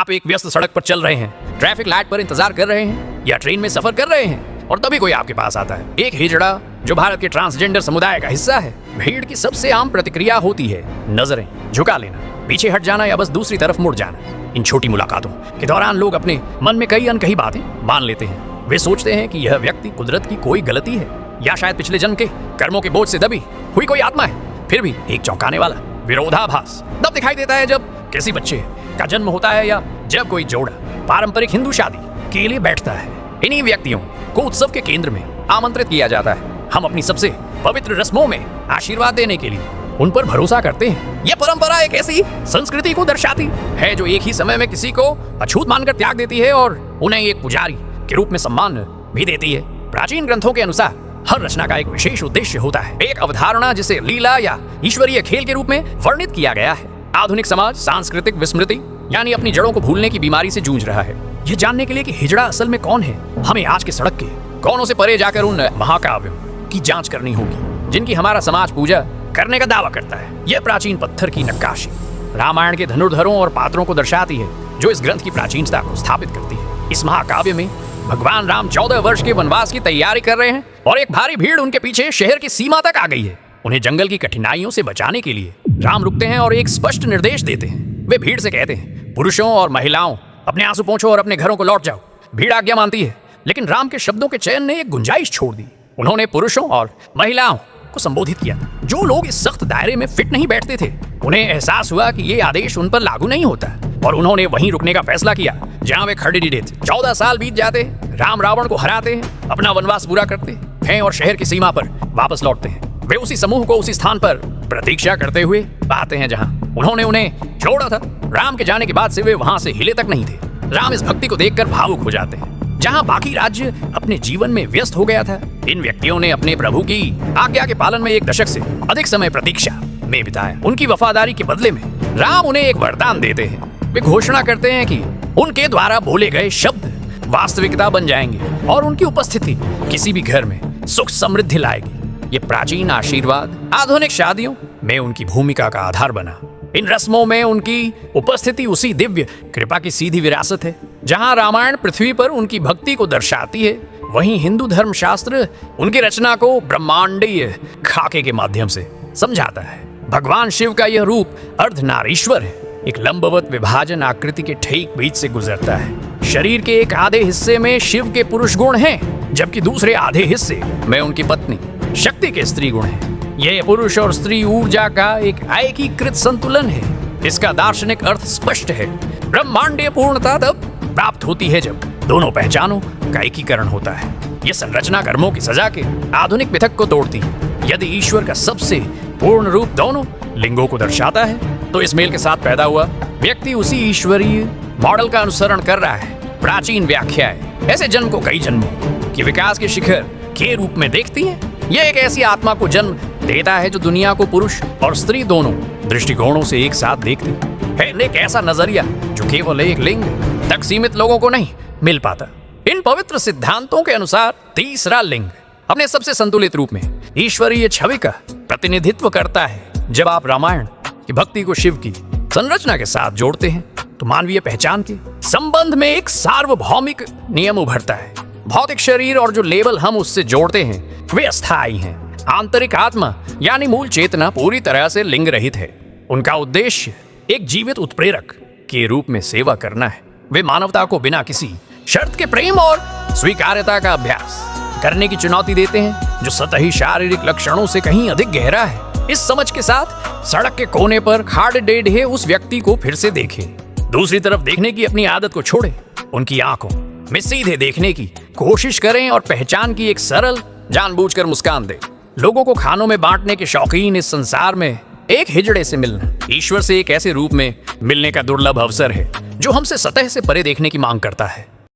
आप एक व्यस्त सड़क पर चल रहे हैं, ट्रैफिक लाइट पर इंतजार कर रहे हैं या ट्रेन में सफर कर रहे हैं और तभी कोई आपके पास आता है। एक हिजड़ा जो भारत के ट्रांसजेंडर समुदाय का हिस्सा है। भीड़ की सबसे आम प्रतिक्रिया होती है नजरें झुका लेना, पीछे हट जाना या बस दूसरी तरफ मुड़ जाना। इन छोटी मुलाकातों के दौरान लोग अपने मन में कई अनकही बातें मान लेते हैं। वे सोचते हैं कि यह व्यक्ति कुदरत की कोई गलती है या शायद पिछले जन्म के कर्मों के बोझ से दबी हुई कोई आत्मा है। फिर भी एक चौंकाने वाला विरोधाभास तब दिखाई देता है जब किसी बच्चे का जन्म होता है या जब कोई जोड़ा पारंपरिक हिंदू शादी के लिए बैठता है। इन्हीं व्यक्तियों को उत्सव के केंद्र में आमंत्रित किया जाता है। हम अपनी सबसे पवित्र रस्मों में आशीर्वाद देने के लिए उन पर भरोसा करते हैं। यह परंपरा एक ऐसी संस्कृति को दर्शाती है जो एक ही समय में किसी को अछूत मानकर त्याग देती है और उन्हें एक पुजारी के रूप में सम्मान भी देती है। प्राचीन ग्रंथों के अनुसार हर रचना का एक विशेष उद्देश्य होता है, एक अवधारणा जिसे लीला या ईश्वरीय खेल के रूप में वर्णित किया गया है। आधुनिक समाज सांस्कृतिक विस्मृति यानी अपनी जड़ों को भूलने की बीमारी से जूझ रहा है। यह जानने के लिए कि हिजड़ा असल में कौन है, हमें आज के सड़क के कोनों से परे जाकर उन महाकाव्यों की जांच करनी होगी जिनकी हमारा समाज पूजा करने का दावा करता है। यह प्राचीन पत्थर की नक्काशी रामायण के धनुर्धरों और पात्रों को दर्शाती है जो इस ग्रंथ की प्राचीनता को स्थापित करती है। इस महाकाव्य में भगवान राम 14 वर्ष के वनवास की तैयारी कर रहे हैं और एक भारी भीड़ उनके पीछे शहर की सीमा तक आ गई है। उन्हें जंगल की कठिनाइयों से बचाने के लिए राम रुकते हैं और एक स्पष्ट निर्देश देते हैं। वे भीड़ से कहते हैं, पुरुषों और महिलाओं अपने आंसू पोंछो और अपने घरों को लौट जाओ। भीड़ आज्ञा मानती है, लेकिन राम के शब्दों के चयन ने एक गुंजाइश छोड़ दी। उन्होंने पुरुषों और महिलाओं को संबोधित किया। जो लोग इस सख्त दायरे में फिट नहीं बैठते थे, उन्हें एहसास हुआ कि ये आदेश उन पर लागू नहीं होता और उन्होंने वहीं रुकने का फैसला किया जहां वे खड़े थे। 14 साल बीत जाते, राम रावण को हराते हैं, अपना वनवास पूरा करते हैं और शहर की सीमा पर वापस लौटते हैं। वे उसी समूह को उसी स्थान पर प्रतीक्षा करते हुए पाते हैं जहां उन्होंने उन्हें छोड़ा था। राम के जाने के बाद से वे वहां से हिले तक नहीं थे। राम इस भक्ति को देखकर भावुक हो जाते हैं। जहां बाकी राज्य अपने जीवन में व्यस्त हो गया था, इन व्यक्तियों ने अपने प्रभु की आज्ञा के पालन में 1 दशक से अधिक समय प्रतीक्षा में बिताया। उनकी वफादारी के बदले में राम उन्हें एक वरदान देते हैं। वे घोषणा करते हैं कि उनके द्वारा बोले गए शब्द वास्तविकता बन जाएंगे और उनकी उपस्थिति किसी भी घर में सुख समृद्धि लाएगी। ये प्राचीन आशीर्वाद आधुनिक शादियों में उनकी भूमिका का आधार बना। इन रस्मों में उनकी उपस्थिति उसी दिव्य कृपा की सीधी विरासत है। जहां रामायण पृथ्वी पर उनकी भक्ति को दर्शाती है, वहीं हिंदू धर्मशास्त्र उनकी रचना को ब्रह्मांडीय खाके के माध्यम से समझाता है। भगवान शिव का यह रूप अर्धनारीश्वर है, एक लंबवत विभाजन आकृति के ठीक बीच से गुजरता है। शरीर के एक आधे हिस्से में शिव के पुरुष गुण हैं, जबकि दूसरे आधे हिस्से में उनकी पत्नी शक्ति के स्त्री गुण हैं। यह पुरुष और स्त्री ऊर्जा का एक एकीकृत संतुलन है। इसका दार्शनिक अर्थ स्पष्ट है। ब्रह्मांडीय पूर्णता तब प्राप्त होती है जब दोनों पहचानों का एकीकरण होता है। यह संरचना कर्मों की सजा के आधुनिक मिथक को तोड़ती है। यदि ईश्वर का सबसे पूर्ण रूप दोनों लिंगों को दर्शाता है, तो इस मेल के साथ पैदा हुआ व्यक्ति उसी ईश्वरीय मॉडल का अनुसरण कर रहा है। प्राचीन व्याख्याएं ऐसे जन्म को कई जन्मों के विकास के शिखर के रूप में देखती हैं। यह एक ऐसी आत्मा को जन्म देता है जो दुनिया को पुरुष और स्त्री दोनों दृष्टिकोणों से एक साथ देखती है। एक ऐसा नजरिया जो केवल एक लिंग तक सीमित लोगों को नहीं मिल पाता। इन पवित्र सिद्धांतों के अनुसार तीसरा लिंग अपने सबसे संतुलित रूप में ईश्वरीय छवि का प्रतिनिधित्व करता है। जब आप रामायण की भक्ति को शिव की संरचना के साथ जोड़ते हैं, तो मानवीय पहचान के संबंध में एक सार्वभौमिक नियम उभरता है। भौतिक शरीर और जो लेबल हम उससे जोड़ते हैं, वे अस्थायी हैं। आंतरिक आत्मा यानी मूल चेतना पूरी तरह से लिंग रहित है। उनका उद्देश्य एक जीवित उत्प्रेरक के रूप में सेवा करना है। वे मानवता को बिना किसी शर्त के प्रेम और स्वीकार्यता का अभ्यास करने की चुनौती देते हैं, जो सतही शारीरिक लक्षणों से कहीं अधिक गहरा है। इस समझ के साथ सड़क के कोने पर खाड़े ढे उस व्यक्ति को फिर से देखें। दूसरी तरफ देखने की अपनी आदत को छोड़ें। उनकी आंखों में सीधे देखने की कोशिश करें और पहचान की एक सरल जानबूझकर मुस्कान दें। लोगों को खानों में बांटने के शौकीन इस संसार में एक हिजड़े से मिलना ईश्वर से एक ऐसे रूप में मिलने का दुर्लभ अवसर है जो हमसे सतह से परे देखने की मांग करता है।